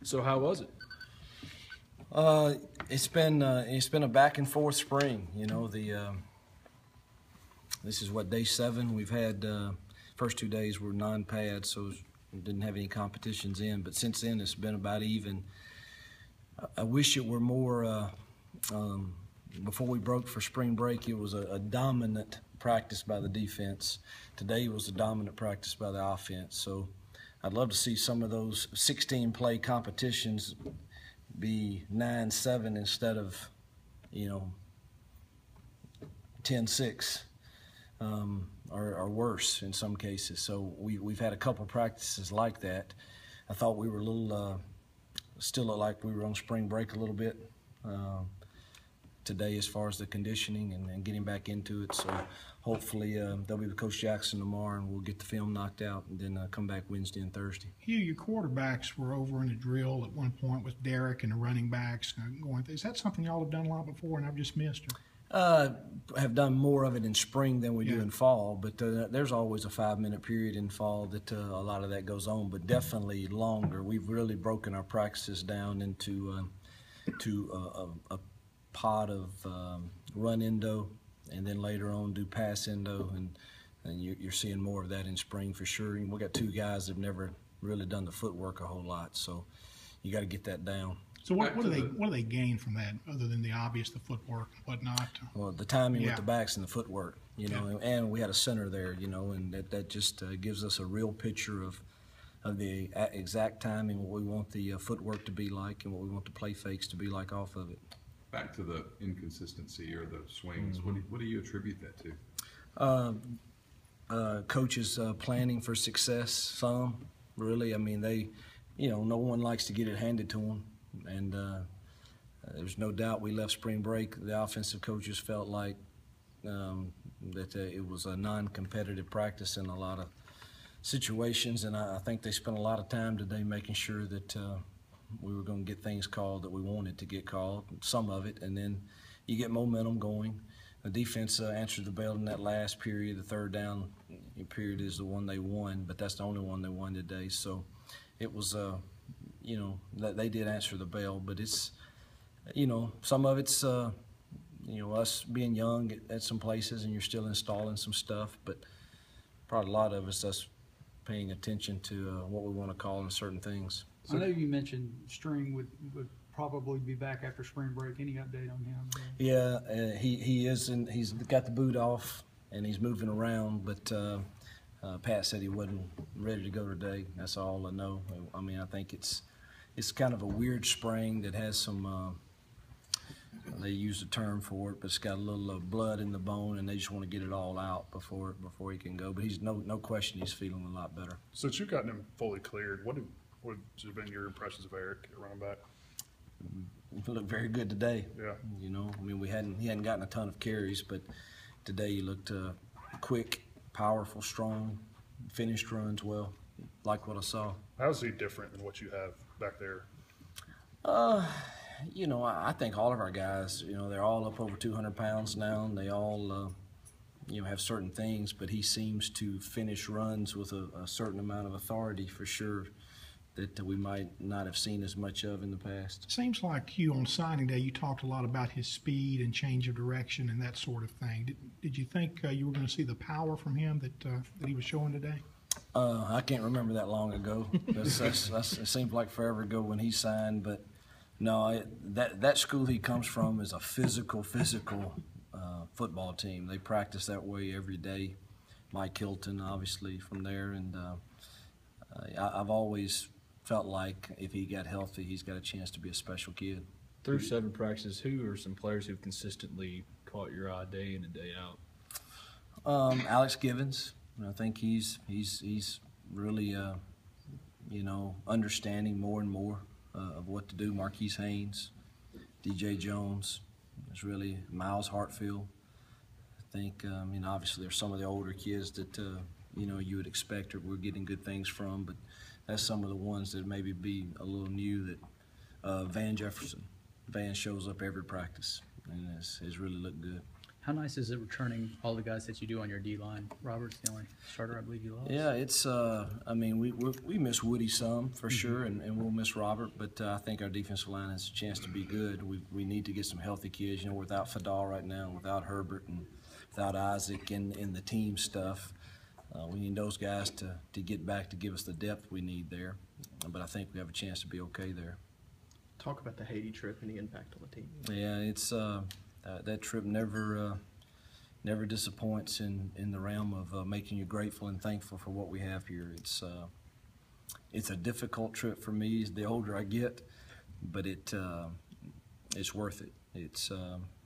So how was it? It's been a back and forth spring. You know, this is what, day 7. We've had first 2 days were non-pads, so we didn't have any competitions in. But since then, it's been about even. I wish it were more. Before we broke for spring break, it was a dominant practice by the defense. Today was a dominant practice by the offense. So I'd love to see some of those 16-play competitions be 9-7 instead of, 10-6 or worse in some cases. So we've had a couple of practices like that. I thought we were a little, still looked like we were on spring break a little bit today as far as the conditioning and getting back into it. So hopefully they'll be with Coach Jackson tomorrow and we'll get the film knocked out and then come back Wednesday and Thursday. Hugh, your quarterbacks were over in the drill at one point with Derek and the running backs going. Is that something y'all have done a lot before and I've just missed it? Have done more of it in spring than we do in fall, but there's always a 5-minute period in fall that a lot of that goes on, but definitely longer. We've really broken our practices down into a pot of run endo, and then later on do pass endo, and you're seeing more of that in spring for sure. And we got 2 guys that have never really done the footwork a whole lot, so you got to get that down. So what do they gain from that other than the obvious, the footwork and whatnot? Well, the timing with the backs and the footwork, and we had a center there, and that just gives us a real picture of the exact timing, what we want the footwork to be like, and what we want the play fakes to be like off of it. Back to the inconsistency or the swings, what do you attribute that to? Coaches planning for success, some, really. I mean, they, no one likes to get it handed to them. And there's no doubt we left spring break. The offensive coaches felt like that it was a non-competitive practice in a lot of situations, and I think they spent a lot of time today making sure that we were going to get things called that we wanted to get called, some of it, and then you get momentum going. The defense answered the bell in that last period. The third down period is the one they won, but that's the only one they won today. So it was that they did answer the bell, but it's, some of it's, us being young at some places and you're still installing some stuff, but probably a lot of it's us paying attention to what we want to call in certain things. I know you mentioned String would probably be back after spring break. Any update on him? Yeah, he is, and he's got the boot off and he's moving around, but Pat said he wasn't ready to go today. That's all I know. I mean, I think it's kind of a weird spring that has some, they use the term for it, but it's got a little blood in the bone, and they just want to get it all out before he can go. But he's no question he's feeling a lot better. Since you've gotten him fully cleared, what have been your impressions of Eric at running back? He looked very good today. Yeah. I mean, he hadn't gotten a ton of carries, but today he looked quick, powerful, strong, finished runs well, like what I saw. How's he different than what you have back there? I think all of our guys, they're all up over 200 pounds now, and they all, have certain things, but he seems to finish runs with a certain amount of authority for sure that we might not have seen as much of in the past. Seems like you on signing day, you talked a lot about his speed and change of direction and that sort of thing. Did you think you were going to see the power from him that he was showing today? I can't remember that long ago. It seems like forever ago when he signed, but no, that school he comes from is a physical football team. They practice that way every day. Mike Hilton, obviously, from there, and I've always felt like if he got healthy, he's got a chance to be a special kid. Through 7 practices, who are some players who've consistently caught your eye day in and day out? Alex Givens. I think he's really understanding more and more of what to do. Marquise Haynes, DJ Jones, there's really Miles Hartfield. I think obviously there's some of the older kids that you would expect or we're getting good things from, but that's some of the ones that maybe be a little new. That Van Jefferson shows up every practice and has really looked good. How nice is it returning all the guys that you do on your D line? Robert's the only starter I believe you lost. Yeah, it's. I mean, we miss Woody some for sure, and we'll miss Robert. But I think our defensive line has a chance to be good. We need to get some healthy kids. You know, without Fadal right now, without Herbert, and without Isaac in the team stuff, we need those guys to get back to give us the depth we need there. But I think we have a chance to be okay there. Talk about the Haiti trip and the impact on the team. Yeah, it's that trip never disappoints in the realm of making you grateful and thankful for what we have here. It's a difficult trip for me the older I get, but it's worth it. It's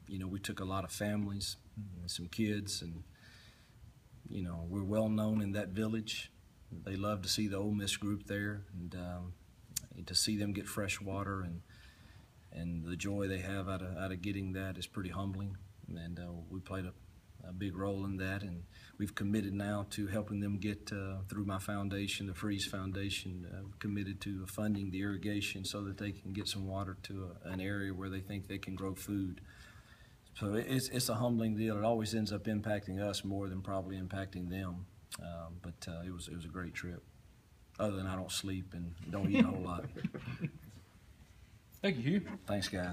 you know, we took a lot of families and some kids, and you know, we're well known in that village. They love to see the Ole Miss group there, and to see them get fresh water and the joy they have out of getting that is pretty humbling. And we played a big role in that, and we've committed now to helping them get through my foundation, the Freeze Foundation, committed to funding the irrigation so that they can get some water to an area where they think they can grow food. So it's a humbling deal. It always ends up impacting us more than probably impacting them. But it was a great trip. Other than I don't sleep and don't eat a whole lot. Thank you, Hugh. Thanks, guys.